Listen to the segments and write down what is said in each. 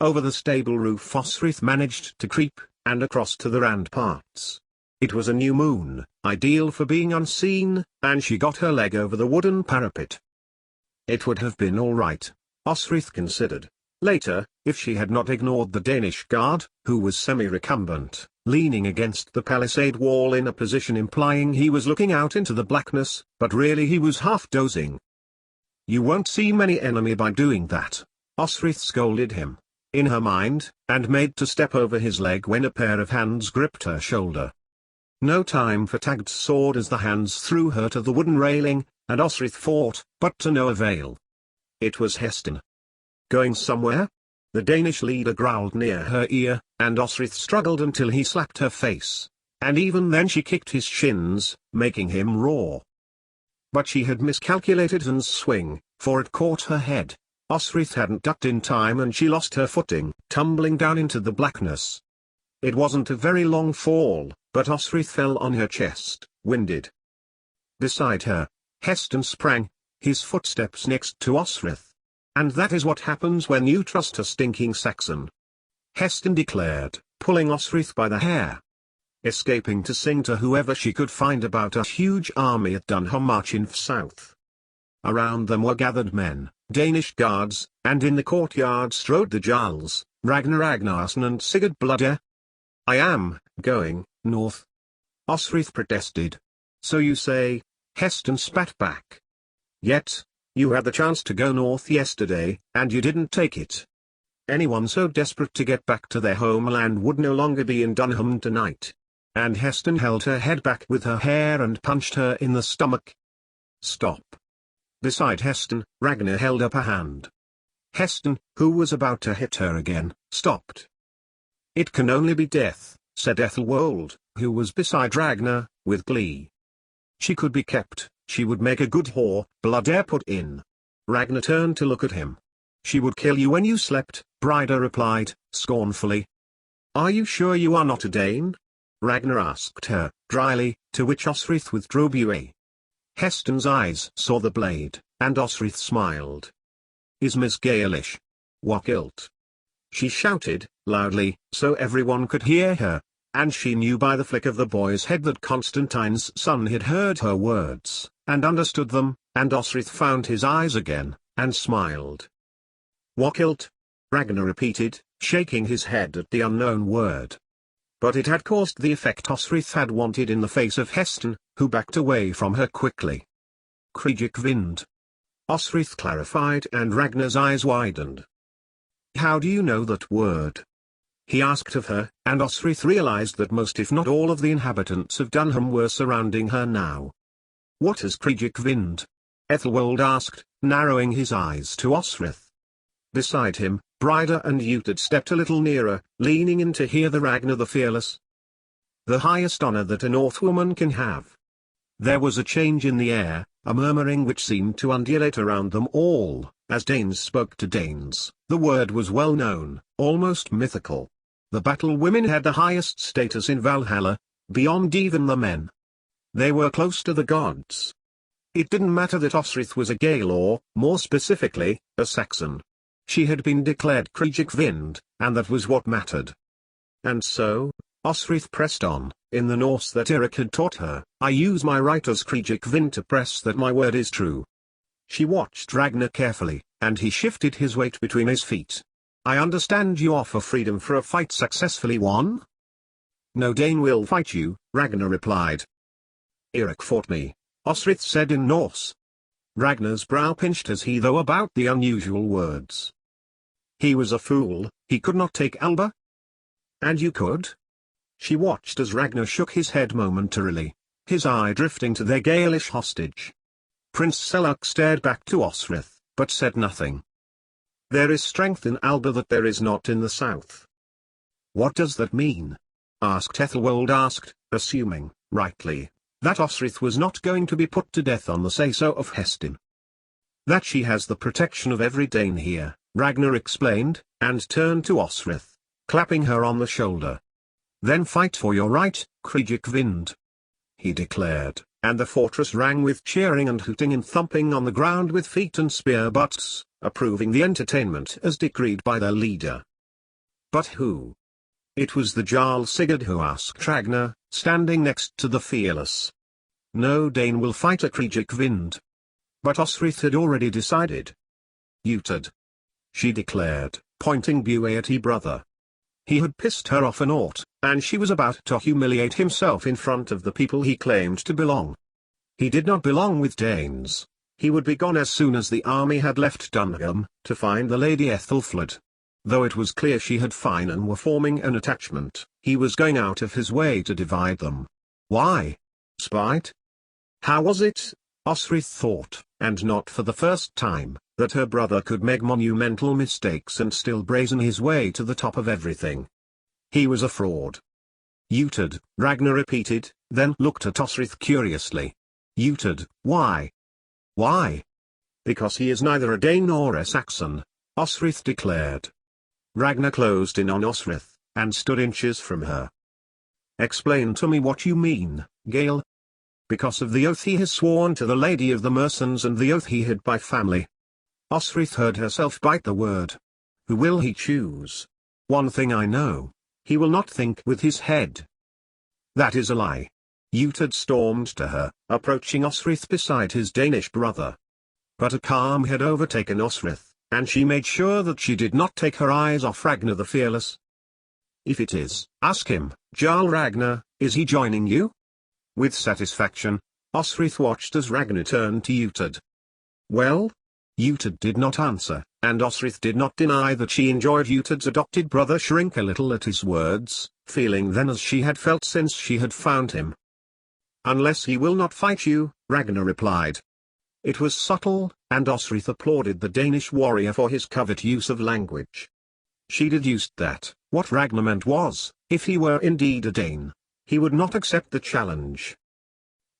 Over the stable roof Osrith managed to creep, and across to the ramparts. It was a new moon, ideal for being unseen, and she got her leg over the wooden parapet. It would have been all right, Osrith considered. Later, if she had not ignored the Danish guard, who was semi-recumbent, leaning against the palisade wall in a position implying he was looking out into the blackness, but really he was half dozing. "You won't see many enemy by doing that," Osrith scolded him, in her mind, and made to step over his leg when a pair of hands gripped her shoulder. No time for tagged sword as the hands threw her to the wooden railing, and Osrith fought, but to no avail. It was Heston. "Going somewhere?" The Danish leader growled near her ear, and Osrith struggled until he slapped her face, and even then she kicked his shins, making him roar. But she had miscalculated Han's swing, for it caught her head. Osrith hadn't ducked in time and she lost her footing, tumbling down into the blackness. It wasn't a very long fall, but Osrith fell on her chest, winded. Beside her, Heston sprang, his footsteps next to Osrith. "And that is what happens when you trust a stinking Saxon," Heston declared, pulling Osrith by the hair. Escaping to sing to whoever she could find about a huge army at Dunham March in south. Around them were gathered men, Danish guards, and in the courtyard strode the Jarls, Ragnar Ragnarsson and Sigurd Blooder. "I am going north," Osrith protested. "So you say," Heston spat back. "Yet, you had the chance to go north yesterday, and you didn't take it. Anyone so desperate to get back to their homeland would no longer be in Dunham tonight." And Heston held her head back with her hair and punched her in the stomach. "Stop." Beside Heston, Ragnar held up a hand. Heston, who was about to hit her again, stopped. "It can only be death," said Ethelwold, who was beside Ragnar, with glee. "She could be kept, she would make a good whore," Blooder put in. Ragnar turned to look at him. "She would kill you when you slept," Bryder replied, scornfully. "Are you sure you are not a Dane?" Ragnar asked her, dryly, to which Osrith withdrew away. Heston's eyes saw the blade, and Osrith smiled. "Is Miss Gaelish? Wakilt?" She shouted, loudly, so everyone could hear her, and she knew by the flick of the boy's head that Constantine's son had heard her words, and understood them, and Osrith found his eyes again, and smiled. "Wakilt?" Ragnar repeated, shaking his head at the unknown word. But it had caused the effect Osrith had wanted in the face of Heston, who backed away from her quickly. "Kriegik Vind," Osrith clarified, and Ragnar's eyes widened. "How do you know that word?" he asked of her, and Osrith realized that most if not all of the inhabitants of Dunham were surrounding her now. "What is Kriegik Vind?" Ethelwold asked, narrowing his eyes to Osrith. Beside him, Bryder and Uthed stepped a little nearer, leaning in to hear the Ragnar the Fearless. "The highest honor that a Northwoman can have." There was a change in the air, a murmuring which seemed to undulate around them all, as Danes spoke to Danes. The word was well known, almost mythical. The battle women had the highest status in Valhalla, beyond even the men. They were close to the gods. It didn't matter that Osrith was a Gael or, more specifically, a Saxon. She had been declared Kriegik Vind, and that was what mattered. And so, Osrith pressed on, in the Norse that Eric had taught her, "I use my right as Kriegik Vind to press that my word is true." She watched Ragnar carefully, and he shifted his weight between his feet. "I understand you offer freedom for a fight successfully won?" "No Dane will fight you," Ragnar replied. "Eric fought me," Osrith said in Norse. Ragnar's brow pinched as he thought about the unusual words. "He was a fool, he could not take Alba?" "And you could?" She watched as Ragnar shook his head momentarily, his eye drifting to their Gaelish hostage. Prince Seluk stared back to Osrith, but said nothing. "There is strength in Alba that there is not in the south." "What does that mean?" Ethelwold asked, assuming, rightly, that Osrith was not going to be put to death on the say-so of Heston. "That she has the protection of every Dane here," Ragnar explained, and turned to Osrith, clapping her on the shoulder. "Then fight for your right, Kriegik Vind," he declared, and the fortress rang with cheering and hooting and thumping on the ground with feet and spear butts, approving the entertainment as decreed by their leader. But who? It was the Jarl Sigurd who asked Ragnar, standing next to the Fearless. No Dane will fight a Kriegwind. But Osrith had already decided. Utad, she declared, pointing Bué at her brother. He had pissed her off an ought, and she was about to humiliate himself in front of the people he claimed to belong. He did not belong with Danes. He would be gone as soon as the army had left Dunham, to find the Lady Ethelfled. Though it was clear she had Finan were forming an attachment, he was going out of his way to divide them. Why? Spite? How was it, Osrith thought, and not for the first time, that her brother could make monumental mistakes and still brazen his way to the top of everything. He was a fraud. Utad, Ragnar repeated, then looked at Osrith curiously. Utad, why? Why? Because he is neither a Dane nor a Saxon, Osrith declared. Ragnar closed in on Osrith, and stood inches from her. Explain to me what you mean, Gale. Because of the oath he has sworn to the Lady of the Mersons and the oath he had by family. Osrith heard herself bite the word. Who will he choose? One thing I know. He will not think with his head. That is a lie. Utad stormed to her, approaching Osrith beside his Danish brother. But a calm had overtaken Osrith, and she made sure that she did not take her eyes off Ragnar the Fearless. If it is, ask him, Jarl Ragnar, is he joining you? With satisfaction, Osrith watched as Ragnar turned to Utad. Well? Utad did not answer, and Osrith did not deny that she enjoyed Utad's adopted brother shrink a little at his words, feeling then as she had felt since she had found him. Unless he will not fight you, Ragnar replied. It was subtle, and Osrith applauded the Danish warrior for his covert use of language. She deduced that, what Ragnar meant was, if he were indeed a Dane, he would not accept the challenge.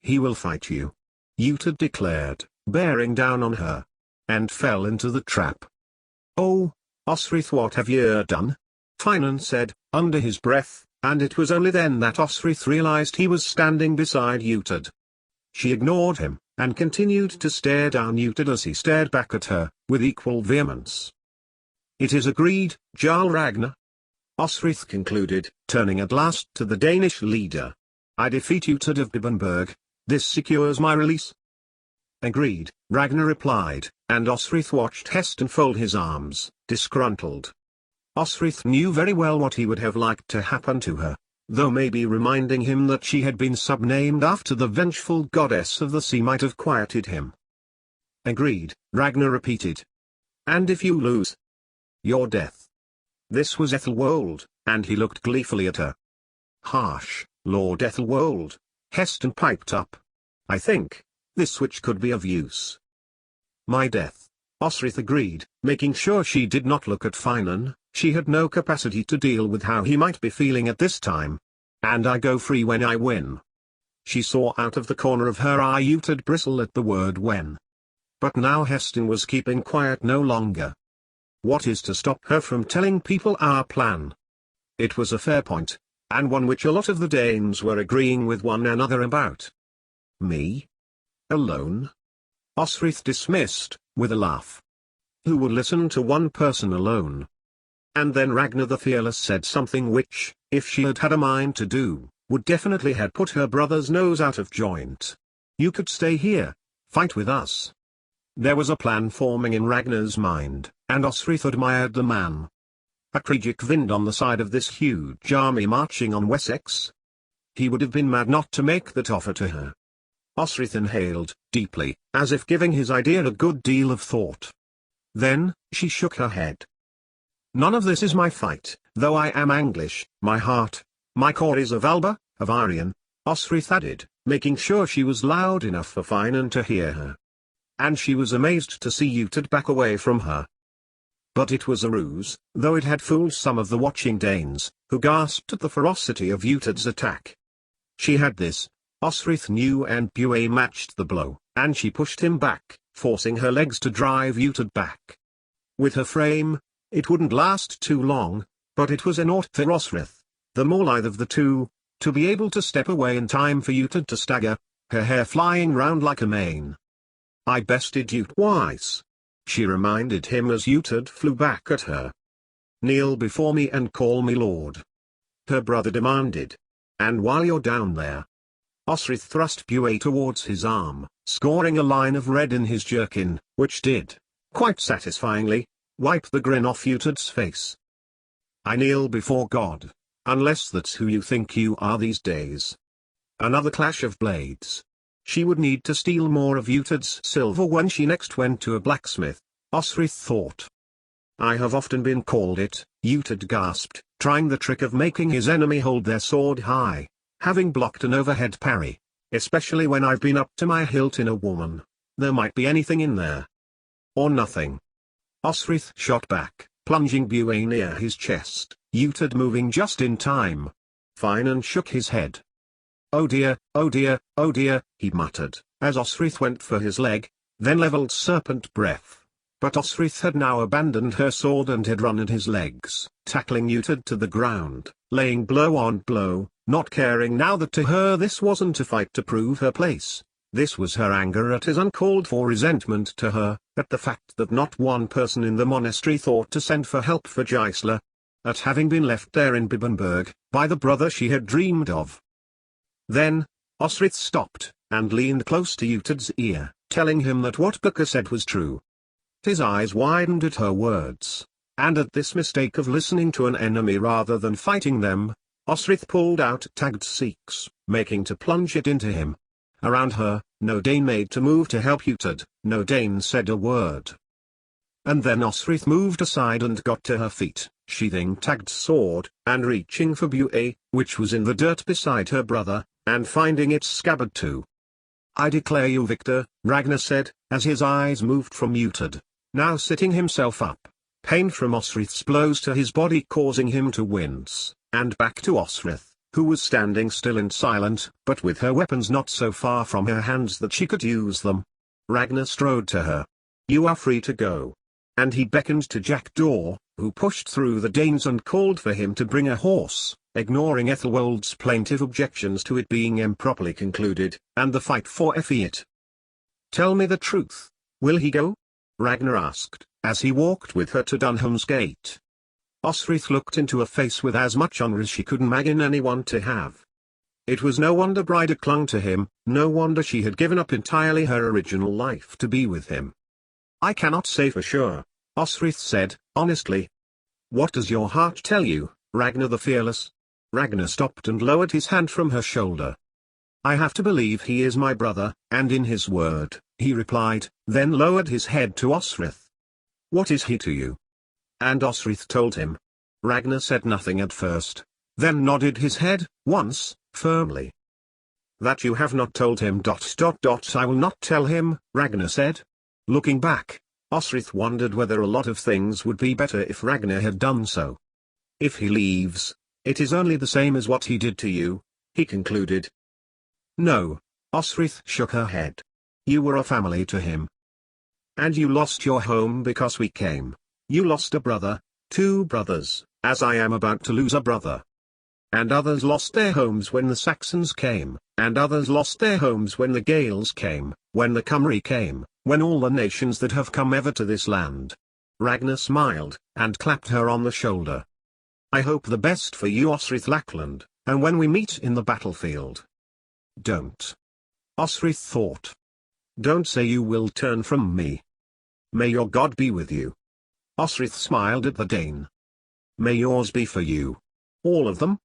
He will fight you, Utad declared, bearing down on her. And fell into the trap. Oh, Osrith, what have ye done? Finan said, under his breath, and it was only then that Osrith realized he was standing beside Utad. She ignored him, and continued to stare down Utad as he stared back at her, with equal vehemence. It is agreed, Jarl Ragnar. Osrith concluded, turning at last to the Danish leader. I defeat Utad of Bibbenberg. This secures my release. Agreed, Ragnar replied, and Osrith watched Heston fold his arms, disgruntled. Osrith knew very well what he would have liked to happen to her, though maybe reminding him that she had been subnamed after the vengeful goddess of the sea might have quieted him. Agreed, Ragnar repeated. And if you lose? Your death. This was Ethelwold, and he looked gleefully at her. Harsh, Lord Ethelwold, Heston piped up. I think this switch could be of use. My death, Osrith agreed, making sure she did not look at Finan. She had no capacity to deal with how he might be feeling at this time. And I go free when I win. She saw out of the corner of her eye Utad bristle at the word when. But now Heston was keeping quiet no longer. What is to stop her from telling people our plan? It was a fair point, and one which a lot of the Danes were agreeing with one another about. Me? Alone? Osrith dismissed, with a laugh. Who would listen to one person alone? And then Ragnar the Fearless said something which, if she had had a mind to do, would definitely have put her brother's nose out of joint. You could stay here, fight with us. There was a plan forming in Ragnar's mind, and Osrith admired the man. A Kriegwind on the side of this huge army marching on Wessex? He would have been mad not to make that offer to her. Osrith inhaled, deeply, as if giving his idea a good deal of thought. Then, she shook her head. None of this is my fight, though I am Anglish, my heart, my core is of Alba, of Aryan, Osrith added, making sure she was loud enough for Finan to hear her. And she was amazed to see Utad back away from her. But it was a ruse, though it had fooled some of the watching Danes, who gasped at the ferocity of Utad's attack. She had this, Osrith knew, and Bué matched the blow, and she pushed him back, forcing her legs to drive Utad back. With her frame, it wouldn't last too long, but it was enough for Osrith, the more lithe of the two, to be able to step away in time for Utad to stagger, her hair flying round like a mane. I bested you twice, she reminded him as Utad flew back at her. Kneel before me and call me lord," her brother demanded. "And while you're down there—" Osrith thrust Buey towards his arm, scoring a line of red in his jerkin, which did, quite satisfyingly, wipe the grin off Utad's face. "I kneel before God, unless that's who you think you are these days." Another clash of blades. She would need to steal more of Utad's silver when she next went to a blacksmith, Osrith thought. "I have often been called it," Utad gasped, trying the trick of making his enemy hold their sword high, having blocked an overhead parry. "Especially when I've been up to my hilt in a woman. There might be anything in there. Or nothing." Osrith shot back, plunging Buey near his chest, Utad moving just in time. Finan shook his head. "Oh dear, oh dear, oh dear," he muttered, as Osrith went for his leg, then leveled serpent breath. But Osrith had now abandoned her sword and had run at his legs, tackling Utad to the ground, laying blow on blow, not caring now that to her this wasn't a fight to prove her place. This was her anger at his uncalled-for resentment to her, at the fact that not one person in the monastery thought to send for help for Gisela, at having been left there in Bibbenberg, by the brother she had dreamed of. Then, Osrith stopped, and leaned close to Utad's ear, telling him that what Bukka said was true. His eyes widened at her words, and at this mistake of listening to an enemy rather than fighting them, Osrith pulled out tagged Sikhs, making to plunge it into him. Around her, no Dane made to move to help Utad, no Dane said a word. And then Osrith moved aside and got to her feet, sheathing Tagd's sword, and reaching for Buey, which was in the dirt beside her brother, and finding its scabbard too. "I declare you victor," Ragnar said, as his eyes moved from Utad, now sitting himself up, pain from Osrith's blows to his body causing him to wince, and back to Osrith, who was standing still and silent, but with her weapons not so far from her hands that she could use them. Ragnar strode to her. "You are free to go." And he beckoned to Jack Daw, who pushed through the Danes and called for him to bring a horse, ignoring Ethelwold's plaintive objections to it being improperly concluded, and the fight for Effiat. "Tell me the truth, will he go?" Ragnar asked, as he walked with her to Dunham's gate. Osrith looked into a face with as much honour as she could imagine anyone to have. It was no wonder Bryda clung to him, no wonder she had given up entirely her original life to be with him. "I cannot say for sure," Osrith said, honestly. "What does your heart tell you, Ragnar the Fearless?" Ragnar stopped and lowered his hand from her shoulder. "I have to believe he is my brother, and in his word," he replied, then lowered his head to Osrith. "What is he to you?" And Osrith told him. Ragnar said nothing at first, then nodded his head, once, firmly. "That you have not told him. I will not tell him," Ragnar said. Looking back, Osrith wondered whether a lot of things would be better if Ragnar had done so. "If he leaves, it is only the same as what he did to you," he concluded. "No," Osrith shook her head. "You were a family to him. And you lost your home because we came. You lost a brother, 2 brothers, as I am about to lose a brother. And others lost their homes when the Saxons came, and others lost their homes when the Gaels came, when the Cymry came, when all the nations that have come ever to this land." Ragnar smiled, and clapped her on the shoulder. "I hope the best for you, Osrith Lackland, and when we meet in the battlefield." "Don't," Osrith thought. "Don't say you will turn from me. May your God be with you." Osrith smiled at the Dane. "May yours be for you. All of them?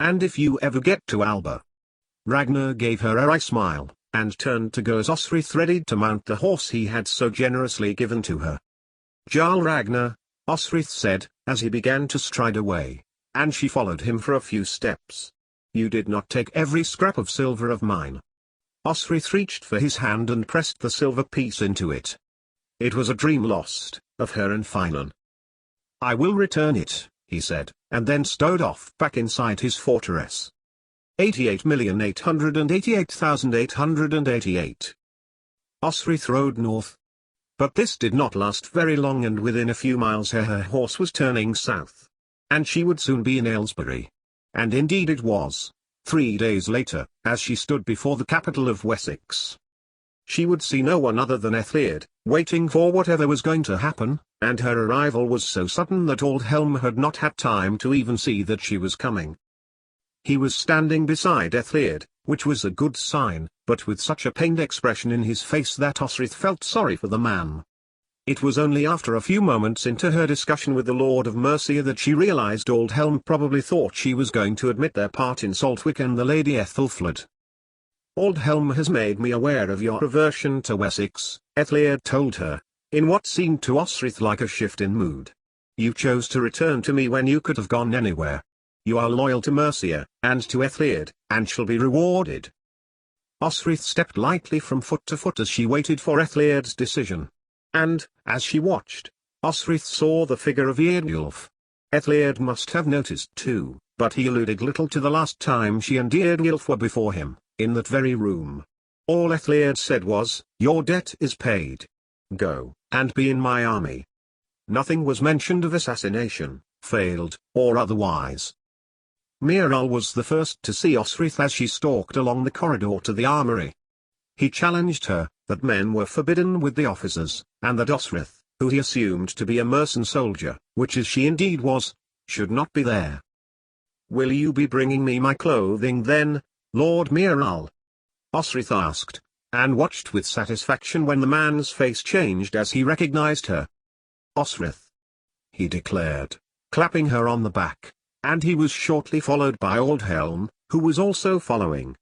And if you ever get to Alba." Ragnar gave her a wry smile, and turned to go as Osrith readied to mount the horse he had so generously given to her. "Jarl Ragnar," Osrith said, as he began to stride away, and she followed him for a few steps. "You did not take every scrap of silver of mine." Osrith reached for his hand and pressed the silver piece into it. It was a dream lost, of her and Finan. "I will return it," he said, and then strode off back inside his fortress. 88,888,888. Osrith rode north. But this did not last very long, and within a few miles her horse was turning south. And she would soon be in Aylesbury. And indeed it was, 3 days later, as she stood before the capital of Wessex. she would see no one other than Ethelred, waiting for whatever was going to happen, and her arrival was so sudden that Aldhelm had not had time to even see that she was coming. He was standing beside Ethelred, which was a good sign, but with such a pained expression in his face that Osrith felt sorry for the man. It was only after a few moments into her discussion with the Lord of Mercia that she realized Aldhelm probably thought she was going to admit their part in Saltwick and the Lady Ethelfled. "Aldhelm has made me aware of your aversion to Wessex," Ethelred told her, in what seemed to Osrith like a shift in mood. "You chose to return to me when you could have gone anywhere. You are loyal to Mercia, and to Ethelred, and shall be rewarded." Osrith stepped lightly from foot to foot as she waited for Ethelred's decision. And, as she watched, Osrith saw the figure of Eardwulf. Ethelred must have noticed too, but he alluded little to the last time she and Eardwulf were before him, in that very room. All Ethelred said was, "Your debt is paid. Go, and be in my army." Nothing was mentioned of assassination, failed, or otherwise. Miral was the first to see Osrith as she stalked along the corridor to the armory. He challenged her, that men were forbidden with the officers, and that Osrith, who he assumed to be a mercen soldier, which as she indeed was, should not be there. "Will you be bringing me my clothing then, Lord Miral?" Osrith asked, and watched with satisfaction when the man's face changed as he recognized her. "Osrith," he declared, clapping her on the back, and he was shortly followed by Aldhelm, who was also following.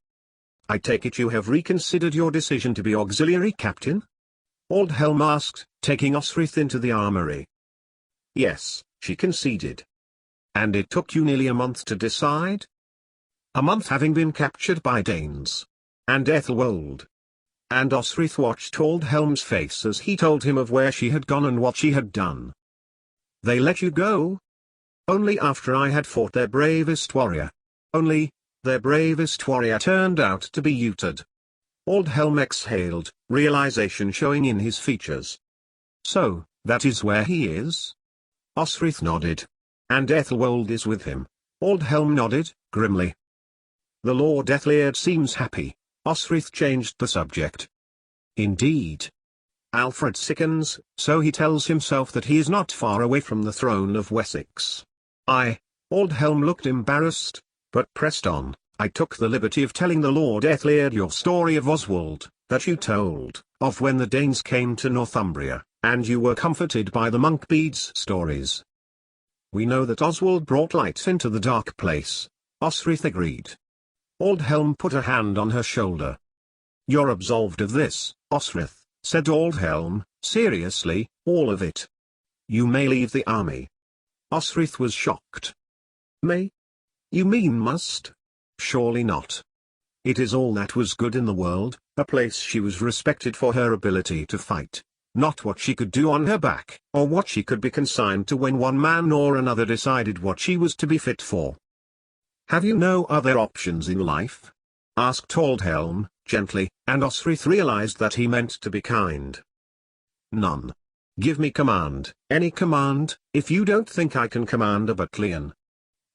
"I take it you have reconsidered your decision to be auxiliary captain?" Aldhelm asked, taking Osrith into the armory. "Yes," she conceded. "And it took you nearly a month to decide?" "A month, having been captured by Danes. And Ethelwold." And Osrith watched Aldhelm's face as he told him of where she had gone and what she had done. "They let you go?" "Only after I had fought their bravest warrior. Only, their bravest warrior turned out to be Utad." Aldhelm exhaled, realization showing in his features. "So, that is where he is?" Osrith nodded. "And Ethelwold is with him?" Aldhelm nodded, grimly. "The Lord Ethelred seems happy." Osrith changed the subject. "Indeed. Alfred sickens, so he tells himself that he is not far away from the throne of Wessex." Aldhelm looked embarrassed, but pressed on. "I took the liberty of telling the Lord Ethelred your story of Oswald, that you told, of when the Danes came to Northumbria, and you were comforted by the monk beads stories." "We know that Oswald brought light into the dark place," Osrith agreed. Aldhelm put a hand on her shoulder. "You're absolved of this, Osrith," said Aldhelm, seriously, "all of it. You may leave the army." Osrith was shocked. "May? You mean must?" "Surely not. It is all that was good in the world, a place she was respected for her ability to fight, not what she could do on her back, or what she could be consigned to when one man or another decided what she was to be fit for." "Have you no other options in life?" asked Aldhelm, gently, and Osrith realized that he meant to be kind. "None. Give me command, any command, if you don't think I can command a battalion."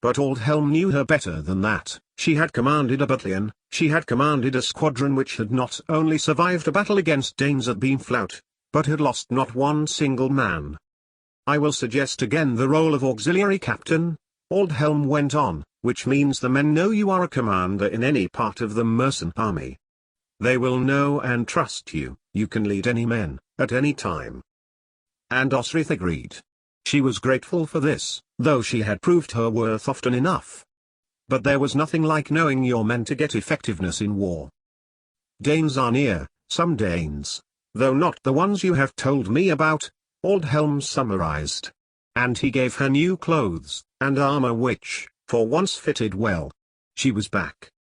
But Aldhelm knew her better than that. She had commanded a battalion, she had commanded a squadron which had not only survived a battle against Danes at Beamflout, but had lost not one single man. "I will suggest again the role of auxiliary captain," Aldhelm went on, "which means the men know you are a commander in any part of the mercen army. They will know and trust you, you can lead any men, at any time." And Osrith agreed. She was grateful for this, though she had proved her worth often enough. But there was nothing like knowing your men to get effectiveness in war. "Danes are near, some Danes, though not the ones you have told me about," Aldhelm summarized. And he gave her new clothes, and armor which, for once fitted well. She was back,